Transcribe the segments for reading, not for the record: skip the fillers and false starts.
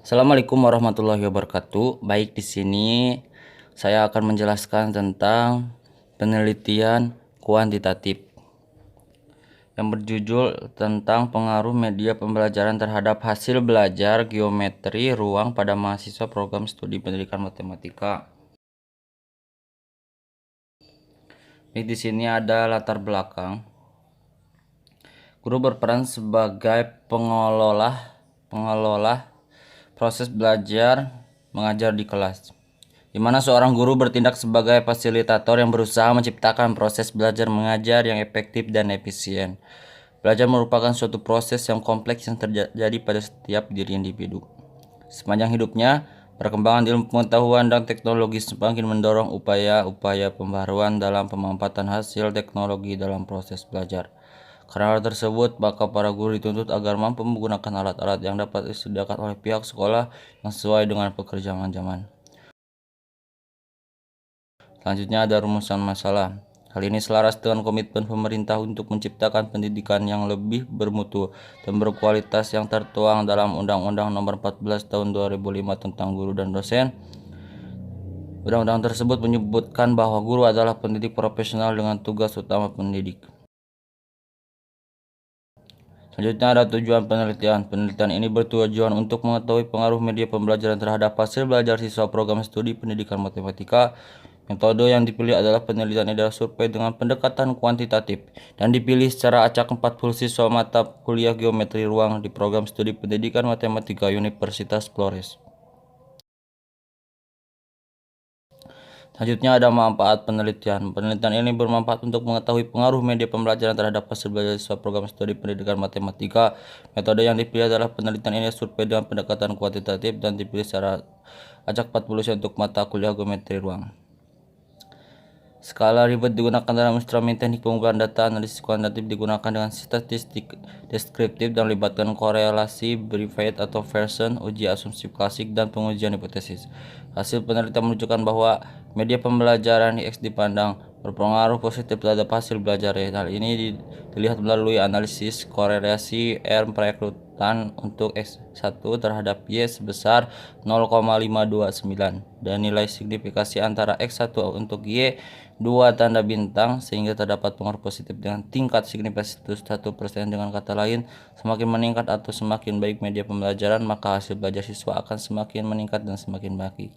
Assalamualaikum warahmatullahi wabarakatuh. Baik, di sini saya akan menjelaskan tentang penelitian kuantitatif yang berjudul tentang pengaruh media pembelajaran terhadap hasil belajar geometri ruang pada mahasiswa program studi pendidikan matematika. Di sini ada latar belakang. Guru berperan sebagai pengelola proses belajar mengajar di kelas, di mana seorang guru bertindak sebagai fasilitator yang berusaha menciptakan proses belajar mengajar yang efektif dan efisien. Belajar merupakan suatu proses yang kompleks yang terjadi pada setiap diri individu. Sepanjang hidupnya, perkembangan ilmu pengetahuan dan teknologi semakin mendorong upaya-upaya pembaharuan dalam pemanfaatan hasil teknologi dalam proses belajar. Karena hal tersebut, maka para guru dituntut agar mampu menggunakan alat-alat yang dapat disediakan oleh pihak sekolah yang sesuai dengan pekerjaan zaman. Selanjutnya ada rumusan masalah. Hal ini selaras dengan komitmen pemerintah untuk menciptakan pendidikan yang lebih bermutu dan berkualitas yang tertuang dalam Undang-Undang Nomor 14 Tahun 2005 tentang Guru dan Dosen. Undang-undang tersebut menyebutkan bahwa guru adalah pendidik profesional dengan tugas utama pendidik. Selanjutnya ada tujuan penelitian. Penelitian ini bertujuan untuk mengetahui pengaruh media pembelajaran terhadap hasil belajar siswa program studi pendidikan matematika. Metode yang dipilih adalah penelitian adalah survei dengan pendekatan kuantitatif dan dipilih secara acak 40 siswa mata kuliah geometri ruang di program studi pendidikan matematika Universitas Flores. Selanjutnya ada manfaat penelitian. Penelitian ini bermanfaat untuk mengetahui pengaruh media pembelajaran terhadap hasil belajar siswa program studi pendidikan matematika. Metode yang dipilih adalah penelitian ini survei dengan pendekatan kuantitatif dan dipilih secara acak 40 untuk mata kuliah geometri ruang. Skala Ribet digunakan dalam instrumen teknik pengumpulan data. Analisis kuantitatif digunakan dengan statistik deskriptif dan melibatkan korelasi, Brevet atau Pearson, uji asumsi klasik, dan pengujian hipotesis. Hasil penelitian menunjukkan bahwa media pembelajaran X dipandang berpengaruh positif terhadap hasil belajar. Hal ini dilihat melalui analisis korelasi R perekrutan untuk X1 terhadap Y sebesar 0,529 dan nilai signifikasi antara X1 untuk Y 2 tanda bintang sehingga terdapat pengaruh positif dengan tingkat signifikasi 1%. Dengan kata lain, semakin meningkat atau semakin baik media pembelajaran, maka hasil belajar siswa akan semakin meningkat dan semakin baik.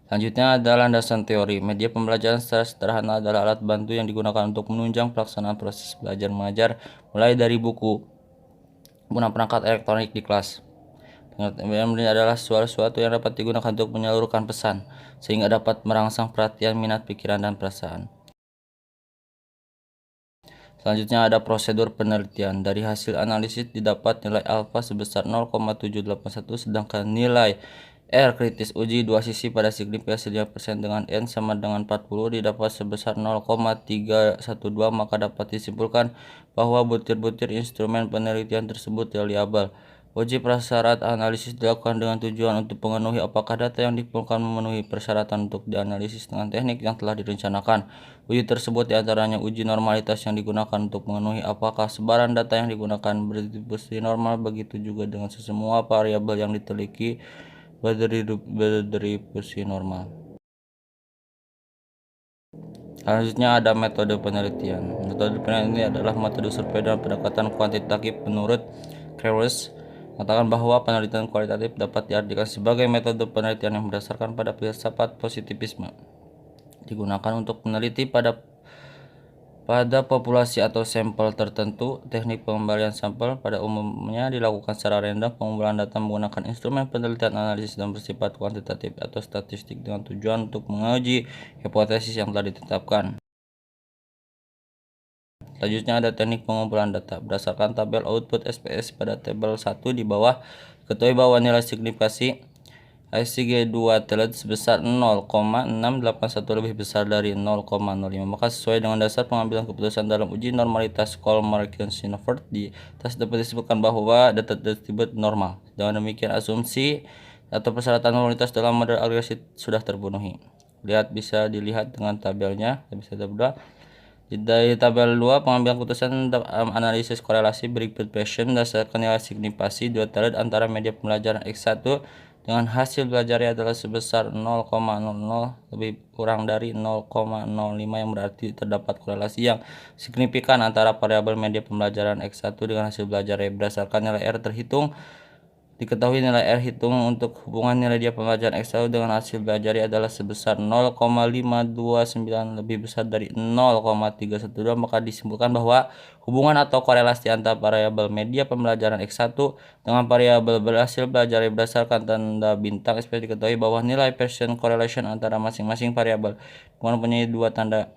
Selanjutnya adalah landasan teori. Media pembelajaran secara sederhana adalah alat bantu yang digunakan untuk menunjang pelaksanaan proses belajar mengajar, mulai dari buku, penggunaan perangkat elektronik di kelas. Pengertian adalah sesuatu yang dapat digunakan untuk menyalurkan pesan, sehingga dapat merangsang perhatian, minat, pikiran, dan perasaan. Selanjutnya ada prosedur penelitian. Dari hasil analisis didapat nilai alfa sebesar 0,781, sedangkan nilai R kritis uji dua sisi pada signifikasi 5% dengan N sama dengan 40 didapat sebesar 0,312, maka dapat disimpulkan bahwa butir-butir instrumen penelitian tersebut reliabel. Uji prasyarat analisis dilakukan dengan tujuan untuk memenuhi apakah data yang dikumpulkan memenuhi persyaratan untuk dianalisis dengan teknik yang telah direncanakan. Uji tersebut diantaranya uji normalitas yang digunakan untuk memenuhi apakah sebaran data yang digunakan berdistribusi normal, begitu juga dengan semua variabel yang diteliti berdistribusi normal. Selanjutnya ada metode penelitian. Metode penelitian ini adalah metode survei dan pendekatan kuantitatif menurut Krewes mengatakan bahwa penelitian kualitatif dapat diartikan sebagai metode penelitian yang berdasarkan pada filsafat positivisme. Digunakan untuk meneliti pada populasi atau sampel tertentu. Teknik pengembalian sampel pada umumnya dilakukan secara random. Pengumpulan data menggunakan instrumen penelitian analisis dan bersifat kuantitatif atau statistik dengan tujuan untuk menguji hipotesis yang telah ditetapkan. Selanjutnya ada teknik pengumpulan data. Berdasarkan tabel output SPS pada tabel 1 di bawah, ketahui bahwa nilai signifikasi SCG2 telat sebesar 0,681 lebih besar dari 0,05. Maka sesuai dengan dasar pengambilan keputusan dalam uji normalitas Kolmar-Kinsinovert di atas dapat disebutkan bahwa data tersebut normal. Dengan demikian asumsi atau persyaratan normalitas dalam model agregasi sudah terpenuhi. Bisa dilihat dengan tabelnya, bisa tabel. Dari tabel 2, pengambilan keputusan analisis korelasi berikut passion berdasarkan nilai signifikasi dua thread antara media pembelajaran X1 dengan hasil belajarnya adalah sebesar 0,00 lebih kurang dari 0,05, yang berarti terdapat korelasi yang signifikan antara variabel media pembelajaran X1 dengan hasil belajarnya. Berdasarkan nilai R terhitung, diketahui nilai R hitung untuk hubungan nilai dia pembelajaran X1 dengan hasil belajarnya adalah sebesar 0,529 lebih besar dari 0,312, maka disimpulkan bahwa hubungan atau korelasi antara variabel media pembelajaran X1 dengan variabel berhasil belajar berdasarkan tanda bintang SP. Diketahui bahwa nilai Pearson correlation antara masing-masing variabel mempunyai dua tanda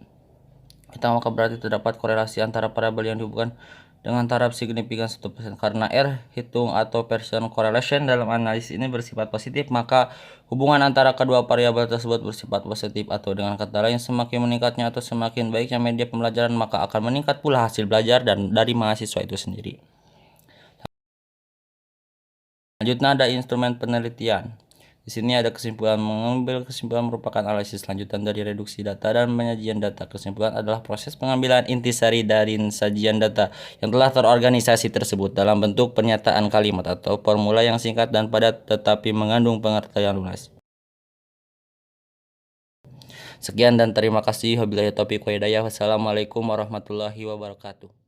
bintang, maka berarti terdapat korelasi antara variabel yang dihubungkan dengan taraf signifikan 1%. Karena R hitung atau Pearson correlation dalam analisis ini bersifat positif, maka hubungan antara kedua variabel tersebut bersifat positif, atau dengan kata lain, semakin meningkatnya atau semakin baiknya media pembelajaran, maka akan meningkat pula hasil belajar dan dari mahasiswa itu sendiri. Selanjutnya ada instrumen penelitian. Di sini ada kesimpulan. Mengambil kesimpulan merupakan analisis lanjutan dari reduksi data dan penyajian data. Kesimpulan adalah proses pengambilan intisari dari sajian data yang telah terorganisasi tersebut dalam bentuk pernyataan kalimat atau formula yang singkat dan padat tetapi mengandung pengertian luas. Sekian dan terima kasih. Wabillahi taufiq wa hidayah. Wassalamualaikum warahmatullahi wabarakatuh.